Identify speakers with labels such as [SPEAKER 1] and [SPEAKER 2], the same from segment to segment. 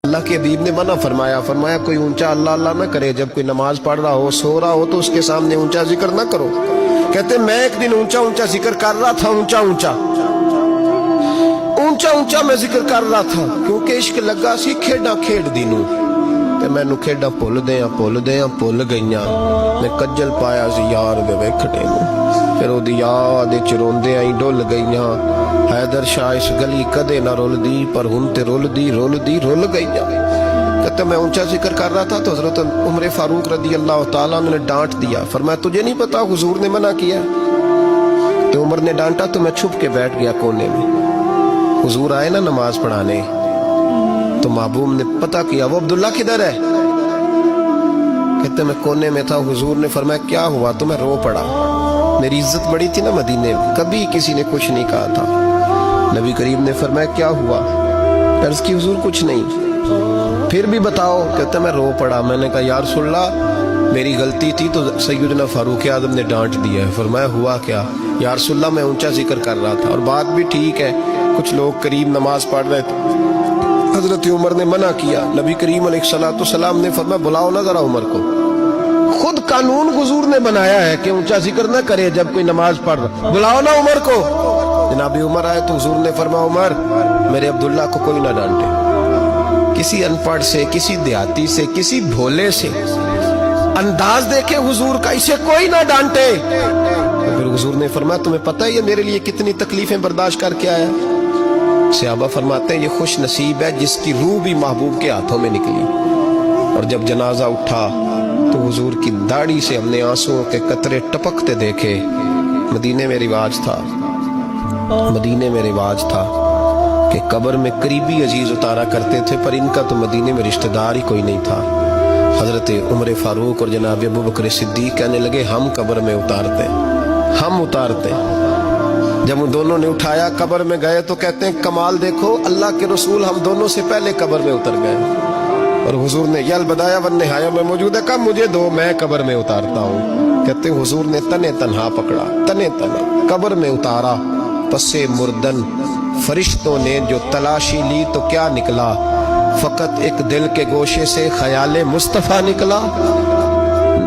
[SPEAKER 1] اللہ کے حبیب نے منع فرمایا، فرمایا کوئی اونچا اللہ اللہ نہ کرے، جب کوئی نماز پڑھ رہا ہو سو رہا ہو تو اس کے سامنے اونچا ذکر نہ کرو۔ کہتے میں ایک دن اونچا اونچا ذکر کر رہا تھا، اونچا اونچا میں ذکر کر رہا تھا، کیونکہ عشق لگا سی کھیڈاں کھیڈ دی نوں تے مینوں کھیڈاں بھل گئیاں، میں کجل پایا سی یار دے ویکھنے نوں، پھر او دی یاد وچ روندیاں ہی ڈل گئیاں۔ حیدر شاہ اس گلی کدے نہ رول دی، پر ہن تے رول گئیاں۔ کہتے میں اونچا ذکر کر رہا تھا تو حضرت عمر فاروق رضی اللہ تعالیٰ نے ڈانٹ دیا، فرمایا تجھے نہیں پتا حضور نے منع کیا؟ تو عمر نے ڈانٹا تو میں چھپ کے بیٹھ گیا کونے میں۔ حضور آئے نا نماز پڑھانے تو محبوب نے پتہ کیا وہ عبداللہ کدھر ہے؟ کہتے میں کونے میں تھا، حضور نے فرمایا کیا ہوا؟ تو میں رو پڑا، میری عزت بڑی تھی نا مدینے میں، کبھی کسی نے کچھ نہیں کہا تھا۔ نبی کریم نے فرمایا کیا ہوا؟ عرض کی حضور کچھ نہیں۔ پھر بھی بتاؤ؟ کہتا میں رو پڑا، میں نے کہا یا رسول اللہ میری غلطی تھی تو سیدنا فاروق اعظم نے ڈانٹ دیا ہے۔ فرمایا ہوا کیا؟ یا رسول اللہ میں اونچا ذکر کر رہا تھا، اور بات بھی ٹھیک ہے، کچھ لوگ قریب نماز پڑھ رہے تھے، حضرت عمر نے منع کیا۔ نبی کریم علیہ السلام نے فرمایا بلاؤ نہ ذرا عمر کو، خود قانون حضور نے بنایا ہے کہ اونچا ذکر نہ کرے جب کوئی نماز پڑھ رہا، بلاؤ نا عمر کو۔ جناب عمر آئے تو حضور نے فرمایا عمر میرے عبداللہ کو کوئی نہ ڈانٹے، کسی ان پڑھ سے، کسی دیہاتی سے، کسی بھولے سے انداز دیکھے حضور کا، اسے کوئی نہ ڈانٹے۔ پھر حضور نے فرمایا تمہیں پتہ ہے یہ میرے لیے کتنی تکلیفیں برداشت کر کے آیا؟ صحابہ فرماتے ہیں یہ خوش نصیب ہے جس کی روح بھی محبوب کے ہاتھوں میں نکلی۔ اور جب جنازہ اٹھا تو حضور کی داڑھی سے ہم نے آنسوں کے قطرے ٹپکتے دیکھے۔ مدینے میں رواج تھا کہ قبر میں قریبی عزیز اتارا کرتے تھے، پر ان کا تو مدینے میں رشتہ دار ہی کوئی نہیں تھا۔ حضرت عمر فاروق اور جناب ابوبکر صدیق کہنے لگے ہم قبر میں اتارتے۔ جب ان دونوں نے اٹھایا قبر میں گئے تو کہتے ہیں کمال دیکھو اللہ کے رسول ہم دونوں سے پہلے قبر میں اتر گئے، اور حضور نے یل بدایا ون نہایا میں موجود ہے، کب مجھے دو میں قبر میں اتارتا ہوں۔ کہتے ہیں حضور نے تنے تنہا پکڑا، تنے تنہا قبر میں اتارا، پسے مردن فرشتوں نے جو تلاشی لی تو کیا نکلا؟ فقط ایک دل کے گوشے سے خیال مصطفیٰ نکلا۔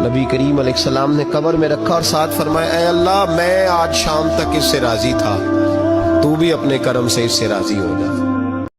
[SPEAKER 1] نبی کریم علیہ السلام نے قبر میں رکھا اور ساتھ فرمایا اے اللہ میں آج شام تک اس سے راضی تھا، تو بھی اپنے کرم سے اس سے راضی ہو جا۔